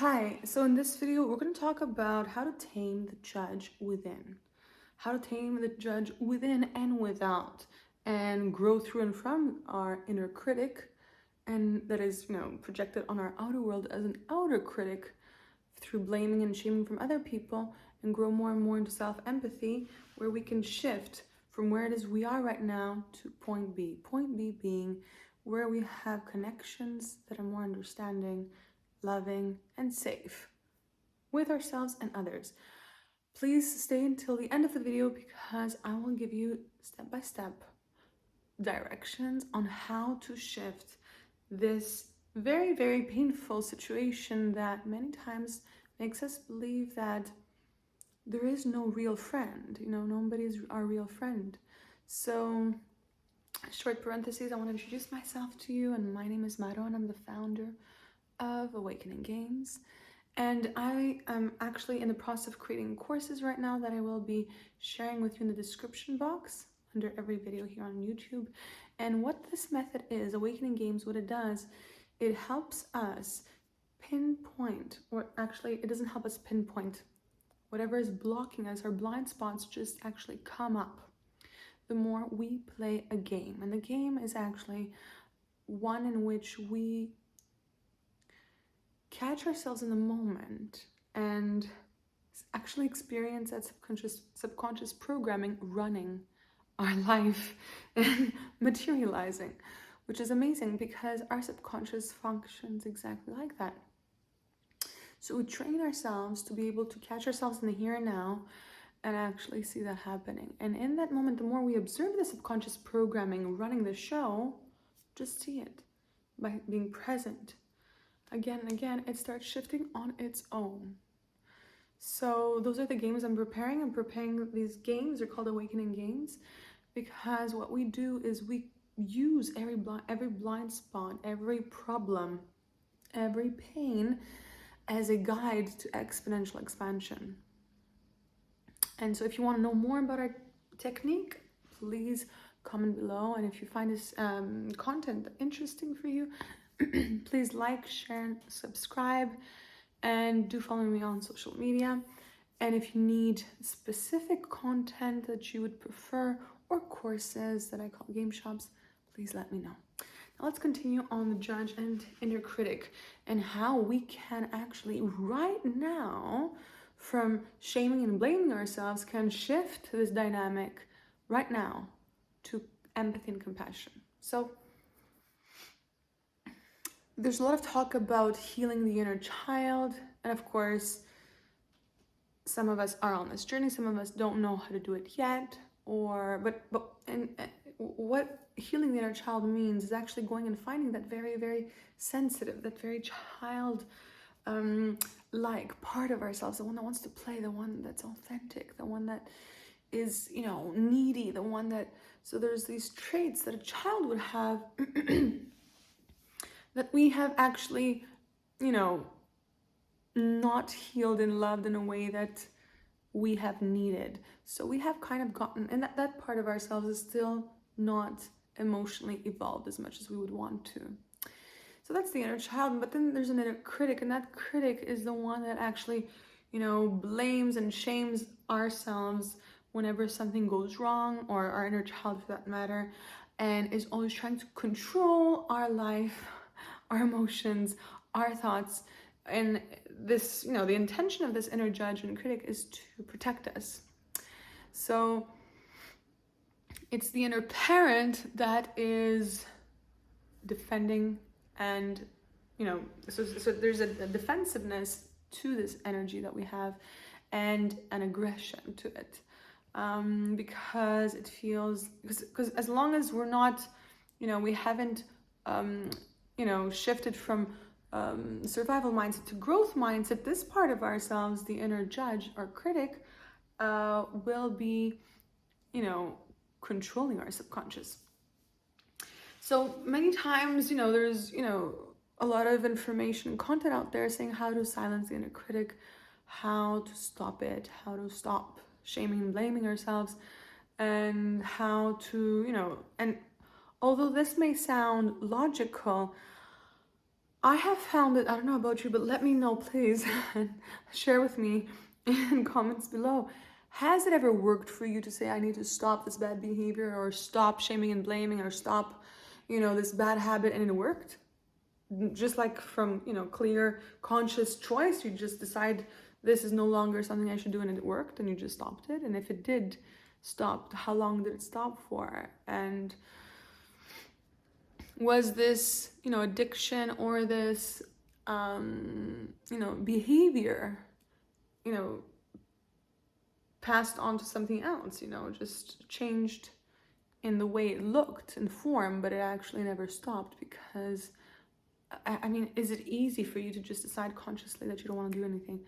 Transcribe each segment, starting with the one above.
Hi, so in this video, we're going to talk about how to tame the judge within. How to tame the judge within and without, and grow through and from our inner critic, and that is, projected on our outer world as an outer critic through blaming and shaming from other people, and grow more and more into self-empathy, where we can shift from where it is we are right now to point B. Point B being where we have connections that are more understanding, loving, and safe with ourselves and others. Please stay until the end of the video because I will give you step-by-step directions on how to shift this very, very painful situation that many times makes us believe that there is no real friend. Nobody's our real friend. So, short parentheses, I want to introduce myself to you, and my name is Maro, and I'm the founder of Awakening Games. And I am actually in the process of creating courses right now that I will be sharing with you in the description box under every video here on YouTube. And what this method is, Awakening Games, what it does, it helps us pinpoint, or actually it doesn't help us pinpoint. Whatever is blocking us, our blind spots just actually come up the more we play a game. And the game is actually one in which we catch ourselves in the moment and actually experience that subconscious programming running our life and materializing, which is amazing because our subconscious functions exactly like that. So we train ourselves to be able to catch ourselves in the here and now and actually see that happening. And in that moment, the more we observe the subconscious programming running the show, just see it by being present. Again and again, it starts shifting on its own. So those are the games I'm preparing. I'm preparing these games. They're called Awakening Games because what we do is we use every blind spot, every problem, every pain as a guide to exponential expansion. And so if you want to know more about our technique, please comment below. And if you find this content interesting for you, please like, share, subscribe, and do follow me on social media. And if you need specific content that you would prefer or courses that I call game shops, please let me know. Now let's continue on the judge and inner critic and how we can actually right now, from shaming and blaming ourselves, can shift this dynamic right now to empathy and compassion. So there's a lot of talk about healing the inner child, and of course some of us are on this journey, some of us don't know how to do it yet, what healing the inner child means is actually going and finding that very, very sensitive, that very child like part of ourselves, the one that wants to play, the one that's authentic, the one that is, needy, the one that, so there's these traits that a child would have that we have actually, not healed and loved in a way that we have needed. So we have kind of gotten, and that part of ourselves is still not emotionally evolved as much as we would want to. So that's the inner child, but then there's an inner critic, and that critic is the one that actually, blames and shames ourselves whenever something goes wrong, or our inner child for that matter, and is always trying to control our life, our emotions, our thoughts. And this, the intention of this inner judge and critic is to protect us. So it's the inner parent that is defending, and so there's a defensiveness to this energy that we have, and an aggression to it, because it feels, because as long as we're not, we haven't shifted from survival mindset to growth mindset, this part of ourselves, the inner judge or critic, will be, controlling our subconscious. So many times, there's, a lot of information and content out there saying how to silence the inner critic, how to stop it, how to stop shaming and blaming ourselves, and how to, and although this may sound logical, I have found it, I don't know about you, but let me know, please, and share with me in comments below. Has it ever worked for you to say, I need to stop this bad behavior, or stop shaming and blaming, or stop, this bad habit, and it worked? Just like from, clear, conscious choice, you just decide this is no longer something I should do, and it worked, and you just stopped it. And if it did stop, how long did it stop for? And was this, addiction, or this, behavior, you know, passed on to something else, just changed in the way it looked in form, but it actually never stopped? Because, I mean, is it easy for you to just decide consciously that you don't want to do anything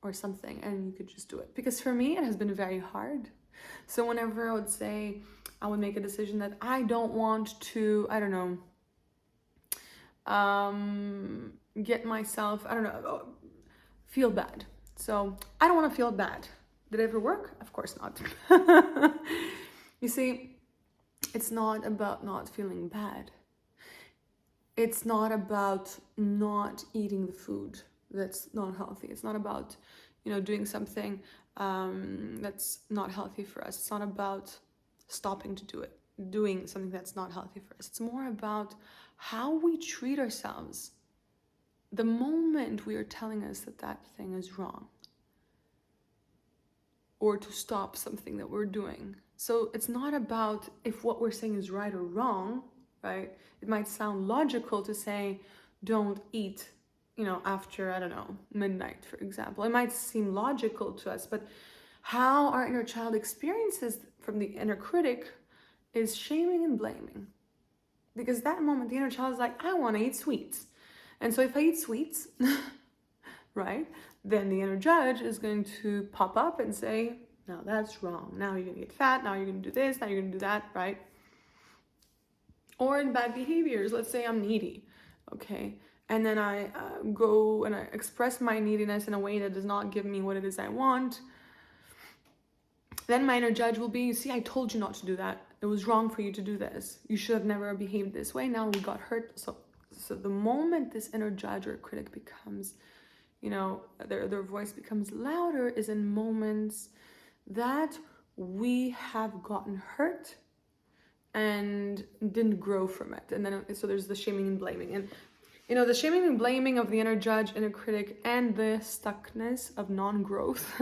or something, and you could just do it? Because for me, it has been very hard. So whenever I would say, I would make a decision that I don't want to, I don't know, get myself, I don't know, feel bad. So I don't want to feel bad. Did it ever work? Of course not. You see, it's not about not feeling bad. It's not about not eating the food that's not healthy. It's not about, doing something that's not healthy for us. It's not about stopping to do it, doing something that's not healthy for us. It's more about how we treat ourselves the moment we are telling us that that thing is wrong, or to stop something that we're doing. So it's not about if what we're saying is right or wrong, right? It might sound logical to say, don't eat, after, I don't know, midnight, for example. It might seem logical to us, but how our inner child experiences from the inner critic is shaming and blaming. Because that moment, the inner child is like, I want to eat sweets. And so if I eat sweets, right, then the inner judge is going to pop up and say, no, that's wrong. Now you're going to get fat. Now you're going to do this. Now you're going to do that, right? Or in bad behaviors, let's say I'm needy, okay? And then I go and I express my neediness in a way that does not give me what it is I want. Then my inner judge will be, you see, I told you not to do that. It was wrong for you to do this. You should have never behaved this way. Now we got hurt. So the moment this inner judge or critic becomes, their voice becomes louder, is in moments that we have gotten hurt and didn't grow from it. And then, so there's the shaming and blaming. And, the shaming and blaming of the inner judge, inner critic, and the stuckness of non-growth,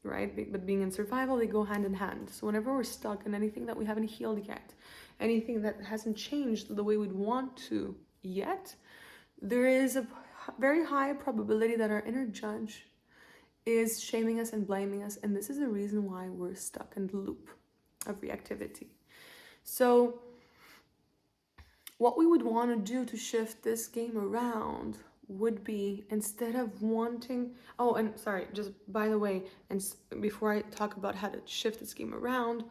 right? But being in survival, they go hand in hand. So whenever we're stuck in anything that we haven't healed yet, anything that hasn't changed the way we'd want to yet, there is a very high probability that our inner judge is shaming us and blaming us. And this is the reason why we're stuck in the loop of reactivity. So what we would want to do to shift this game around would be, instead of wanting, oh, and sorry, just by the way, and before I talk about how to shift this game around,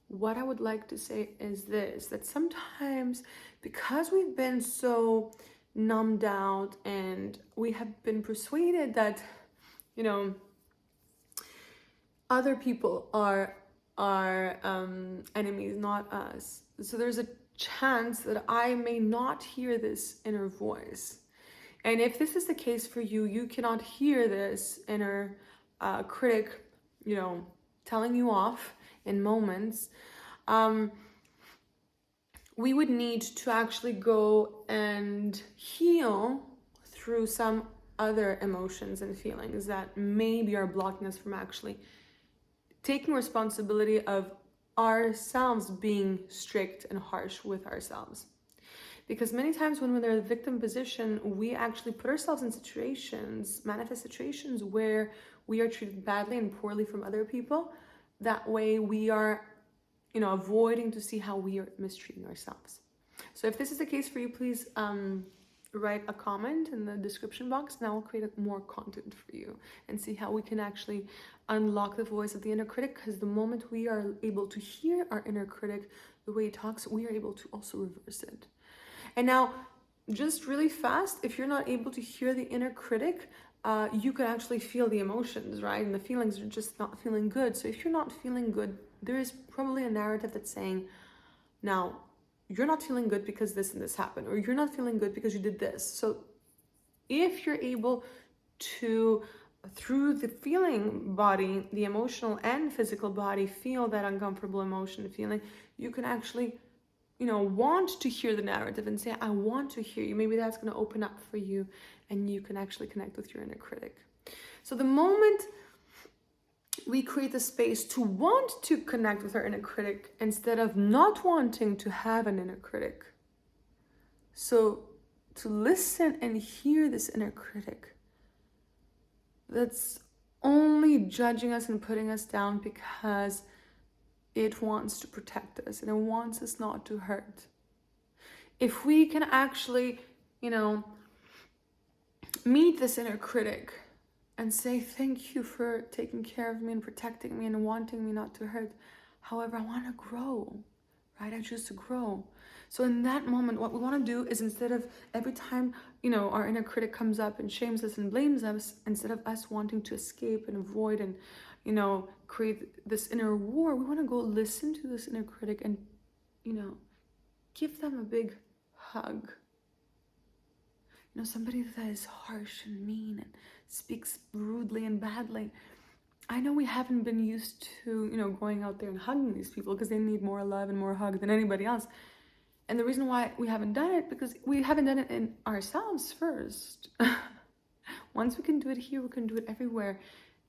what I would like to say is this, that sometimes, because we've been so numbed out and we have been persuaded that, other people are our enemies, not us. So there's a chance that I may not hear this inner voice. And if this is the case for you, you cannot hear this inner critic, telling you off in moments. We would need to actually go and heal through some other emotions and feelings that maybe are blocking us from actually taking responsibility of ourselves being strict and harsh with ourselves. Because many times when we're in the victim position, we actually put ourselves in situations, manifest situations, where we are treated badly and poorly from other people. That way we are, avoiding to see how we are mistreating ourselves. So if this is the case for you, please write a comment in the description box, and I will create more content for you and see how we can actually unlock the voice of the inner critic. Because the moment we are able to hear our inner critic the way it talks, we are able to also reverse it. And now, just really fast, if you're not able to hear the inner critic, you can actually feel the emotions, right? And the feelings are just not feeling good. So if you're not feeling good, there is probably a narrative that's saying, now, you're not feeling good because this and this happened, or you're not feeling good because you did this. So If you're able to, through the feeling body, the emotional and physical body, feel that uncomfortable emotion feeling, you can actually, want to hear the narrative and say, I want to hear you. Maybe that's going to open up for you and you can actually connect with your inner critic. So the moment we create the space to want to connect with our inner critic instead of not wanting to have an inner critic. So to listen and hear this inner critic that's only judging us and putting us down because it wants to protect us and it wants us not to hurt. If we can actually, meet this inner critic and say, thank you for taking care of me and protecting me and wanting me not to hurt. However, I want to grow, right? I choose to grow. So in that moment, what we want to do is, instead of every time, our inner critic comes up and shames us and blames us, instead of us wanting to escape and avoid and, create this inner war, we want to go listen to this inner critic and, give them a big hug. Somebody that is harsh and mean and speaks rudely and badly. I know we haven't been used to, going out there and hugging these people because they need more love and more hug than anybody else. And the reason why we haven't done it, because we haven't done it in ourselves first. Once we can do it here, we can do it everywhere.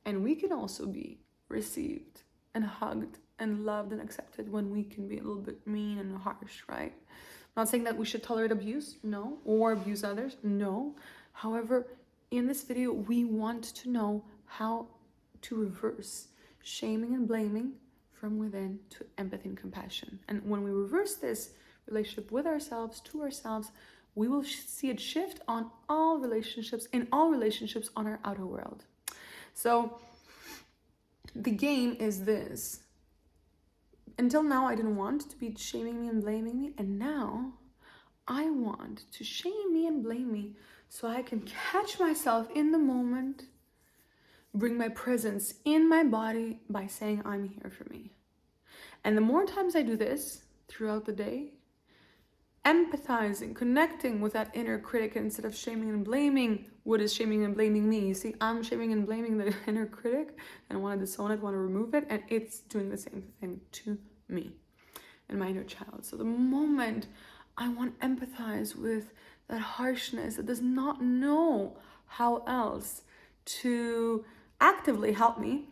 And we can also be received and hugged and loved and accepted when we can be a little bit mean and harsh, right? I'm not saying that we should tolerate abuse, no, or abuse others, no. However, in this video, we want to know how to reverse shaming and blaming from within to empathy and compassion. And when we reverse this relationship with ourselves, to ourselves, we will see it shift on all relationships, in all relationships on our outer world. So the game is this. Until now, I didn't want to be shaming me and blaming me, and now I want to shame me and blame me so I can catch myself in the moment, bring my presence in my body by saying, I'm here for me. And the more times I do this throughout the day, empathizing, connecting with that inner critic instead of shaming and blaming what is shaming and blaming me. You see, I'm shaming and blaming the inner critic and I want to disown it, want to remove it, and it's doing the same thing to me and my inner child. So the moment I want to empathize with that harshness that does not know how else to actively help me,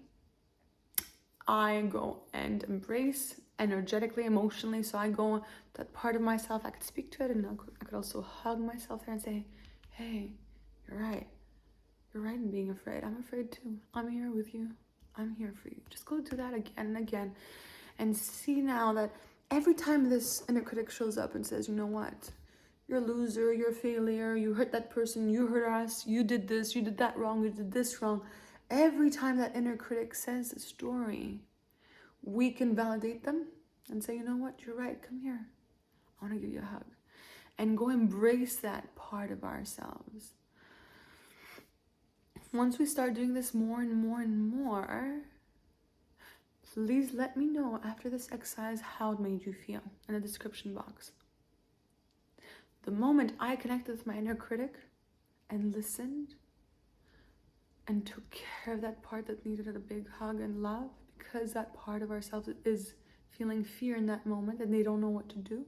I go and embrace energetically, emotionally. So I go that part of myself, I could speak to it, and I could also hug myself there and say, hey, you're right. You're right in being afraid. I'm afraid too. I'm here with you. I'm here for you. Just go do that again and again. And see now that every time this inner critic shows up and says, you know what? You're a loser, you're a failure, you hurt that person, you hurt us, you did this, you did that wrong, you did this wrong. Every time that inner critic says a story, we can validate them and say, you know what? You're right. Come here. I want to give you a hug. And go embrace that part of ourselves. Once we start doing this more and more and more, please let me know after this exercise how it made you feel in the description box. The moment I connected with my inner critic and listened and took care of that part that needed a big hug and love, because that part of ourselves is feeling fear in that moment and they don't know what to do,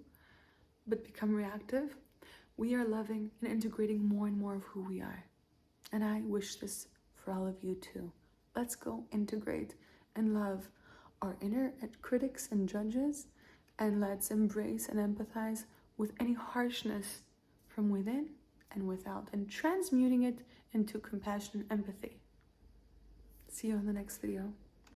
but become reactive, we are loving and integrating more and more of who we are. And I wish this for all of you too. Let's go integrate and love our inner critics and judges, and let's embrace and empathize with any harshness from within and without, and transmuting it into compassion and empathy. See you in the next video.